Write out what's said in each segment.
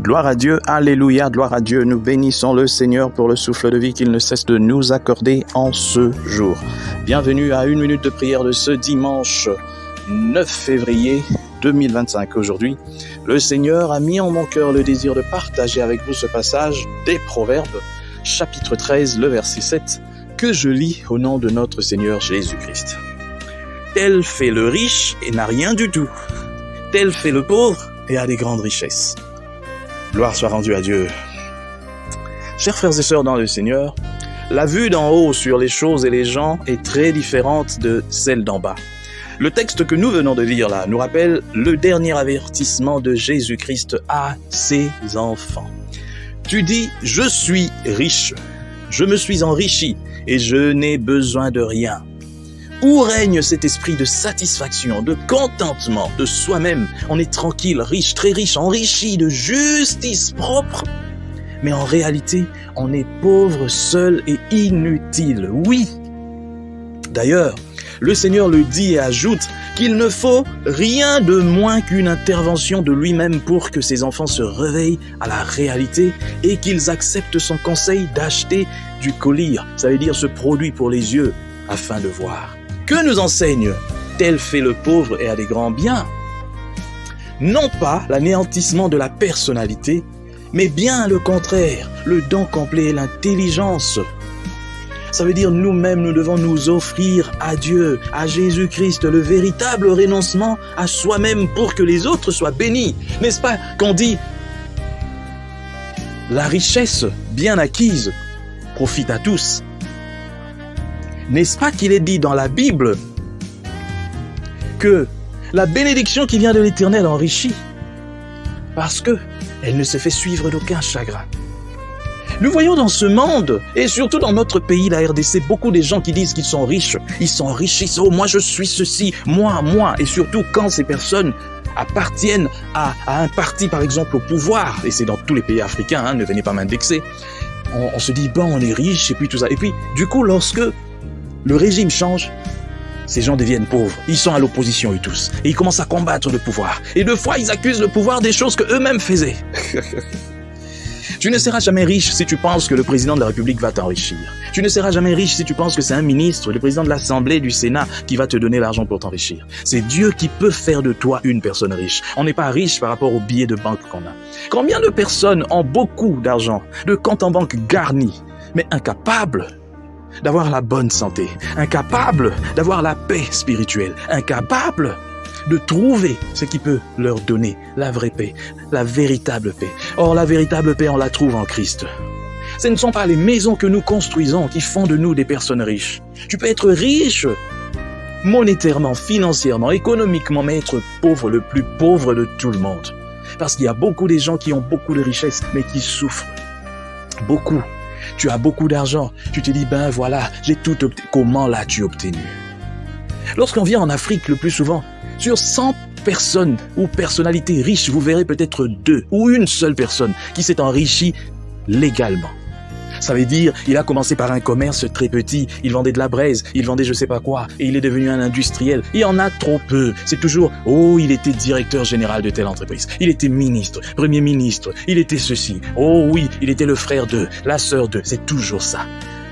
Gloire à Dieu, alléluia, gloire à Dieu. Nous bénissons le Seigneur pour le souffle de vie qu'il ne cesse de nous accorder en ce jour. Bienvenue à une minute de prière de ce dimanche 9 février 2025. Aujourd'hui, le Seigneur a mis en mon cœur le désir de partager avec vous ce passage des Proverbes, chapitre 13, le verset 7, que je lis au nom de notre Seigneur Jésus-Christ. Tel fait le riche et n'a rien du tout. Tel fait le pauvre et a des grandes richesses. Gloire soit rendue à Dieu. Chers frères et sœurs dans le Seigneur, la vue d'en haut sur les choses et les gens est très différente de celle d'en bas. Le texte que nous venons de lire là nous rappelle le dernier avertissement de Jésus-Christ à ses enfants. Tu dis, je suis riche, je me suis enrichi et je n'ai besoin de rien. Où règne cet esprit de satisfaction, de contentement de soi-même? On est tranquille, riche, très riche, enrichi de justice propre. Mais en réalité, on est pauvre, seul et inutile. Oui. D'ailleurs, le Seigneur le dit et ajoute qu'il ne faut rien de moins qu'une intervention de lui-même pour que ses enfants se réveillent à la réalité et qu'ils acceptent son conseil d'acheter du collyre, ça veut dire ce produit pour les yeux, afin de voir. Que nous enseigne tel fait le pauvre et a des grands biens? Non pas l'anéantissement de la personnalité, mais bien le contraire, le don complet et l'intelligence. Ça veut dire nous-mêmes, nous devons nous offrir à Dieu, à Jésus-Christ, le véritable renoncement à soi-même pour que les autres soient bénis. N'est-ce pas qu'on dit la richesse bien acquise profite à tous? N'est-ce pas qu'il est dit dans la Bible que la bénédiction qui vient de l'Éternel enrichit parce que elle ne se fait suivre d'aucun chagrin. Nous voyons dans ce monde, et surtout dans notre pays, la RDC, beaucoup de gens qui disent qu'ils sont riches. Ils s'enrichissent. Oh, moi je suis ceci, moi. Et surtout quand ces personnes appartiennent à un parti, par exemple, au pouvoir, et c'est dans tous les pays africains, ne venez pas m'indexer, on se dit, bon, on est riche, et puis tout ça. Et puis, du coup, lorsque le régime change, ces gens deviennent pauvres. Ils sont à l'opposition, eux tous. Et ils commencent à combattre le pouvoir. Et deux fois, ils accusent le pouvoir des choses qu'eux-mêmes faisaient. Tu ne seras jamais riche si tu penses que le président de la République va t'enrichir. Tu ne seras jamais riche si tu penses que c'est un ministre, le président de l'Assemblée, du Sénat, qui va te donner l'argent pour t'enrichir. C'est Dieu qui peut faire de toi une personne riche. On n'est pas riche par rapport aux billets de banque qu'on a. Combien de personnes ont beaucoup d'argent, de comptes en banque garnis, mais incapables d'avoir la bonne santé, incapable d'avoir la paix spirituelle, incapable de trouver ce qui peut leur donner la vraie paix, la véritable paix. Or, la véritable paix, on la trouve en Christ. Ce ne sont pas les maisons que nous construisons qui font de nous des personnes riches. Tu peux être riche monétairement, financièrement, économiquement, mais être pauvre, le plus pauvre de tout le monde. Parce qu'il y a beaucoup de gens qui ont beaucoup de richesses, mais qui souffrent. Beaucoup. Tu as beaucoup d'argent, tu te dis, ben voilà, j'ai tout obtenu. Comment l'as-tu obtenu? Lorsqu'on vient en Afrique, le plus souvent, sur 100 personnes ou personnalités riches, vous verrez peut-être 2 ou une seule personne qui s'est enrichie légalement. Ça veut dire, il a commencé par un commerce très petit, il vendait de la braise, il vendait je sais pas quoi, et il est devenu un industriel. Il y en a trop peu. C'est toujours, oh, il était directeur général de telle entreprise, il était ministre, premier ministre, il était ceci. Oh oui, il était le frère d'eux, la sœur d'eux. C'est toujours ça.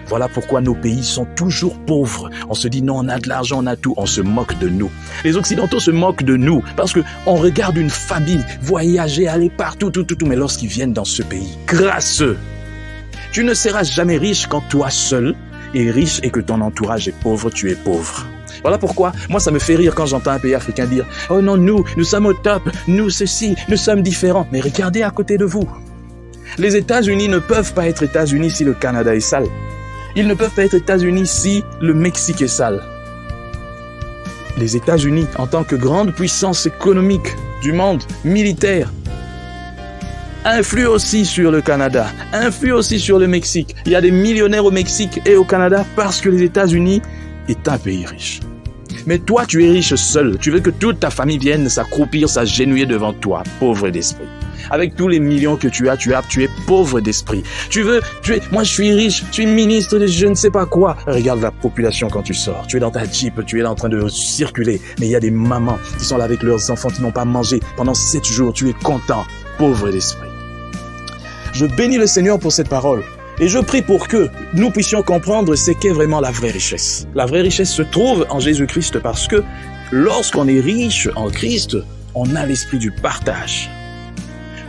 Voilà pourquoi nos pays sont toujours pauvres. On se dit non, on a de l'argent, on a tout, on se moque de nous. Les Occidentaux se moquent de nous parce que on regarde une famille voyager, aller partout, tout, mais lorsqu'ils viennent dans ce pays, crasseux. Tu ne seras jamais riche quand toi seul es riche et que ton entourage est pauvre, tu es pauvre. Voilà pourquoi, moi ça me fait rire quand j'entends un pays africain dire « Oh non, nous sommes au top, nous ceci, nous sommes différents. » Mais regardez à côté de vous. Les États-Unis ne peuvent pas être États-Unis si le Canada est sale. Ils ne peuvent pas être États-Unis si le Mexique est sale. Les États-Unis, en tant que grande puissance économique du monde, militaire, influent aussi sur le Canada, influent aussi sur le Mexique. Il y a des millionnaires au Mexique et au Canada parce que les États-Unis est un pays riche. Mais toi, tu es riche seul. Tu veux que toute ta famille vienne s'accroupir, s'agenouiller devant toi, pauvre d'esprit. Avec tous les millions que tu es pauvre d'esprit. Moi je suis riche, je suis ministre de je ne sais pas quoi. Regarde la population quand tu sors. Tu es dans ta Jeep, tu es là en train de circuler. Mais il y a des mamans qui sont là avec leurs enfants qui n'ont pas mangé pendant 7 jours. Tu es content, pauvre d'esprit. Je bénis le Seigneur pour cette parole. Et je prie pour que nous puissions comprendre ce qu'est vraiment la vraie richesse. La vraie richesse se trouve en Jésus-Christ parce que lorsqu'on est riche en Christ, on a l'esprit du partage.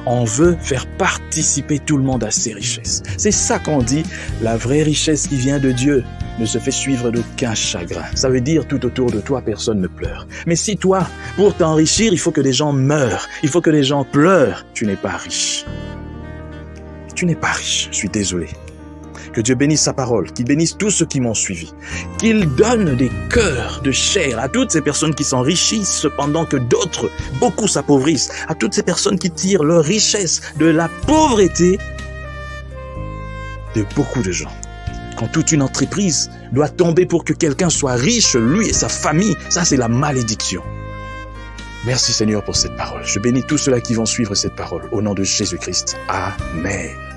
On veut faire participer tout le monde à ses richesses. C'est ça qu'on dit, la vraie richesse qui vient de Dieu ne se fait suivre d'aucun chagrin. Ça veut dire tout autour de toi, personne ne pleure. Mais si toi, pour t'enrichir, il faut que les gens meurent, il faut que les gens pleurent, tu n'es pas riche. Tu n'es pas riche, je suis désolé. Que Dieu bénisse sa parole, qu'il bénisse tous ceux qui m'ont suivi, qu'il donne des cœurs de chair à toutes ces personnes qui s'enrichissent cependant que d'autres, beaucoup s'appauvrissent, à toutes ces personnes qui tirent leur richesse de la pauvreté de beaucoup de gens. Quand toute une entreprise doit tomber pour que quelqu'un soit riche, lui et sa famille, ça c'est la malédiction. Merci Seigneur pour cette parole. Je bénis tous ceux-là qui vont suivre cette parole. Au nom de Jésus-Christ. Amen.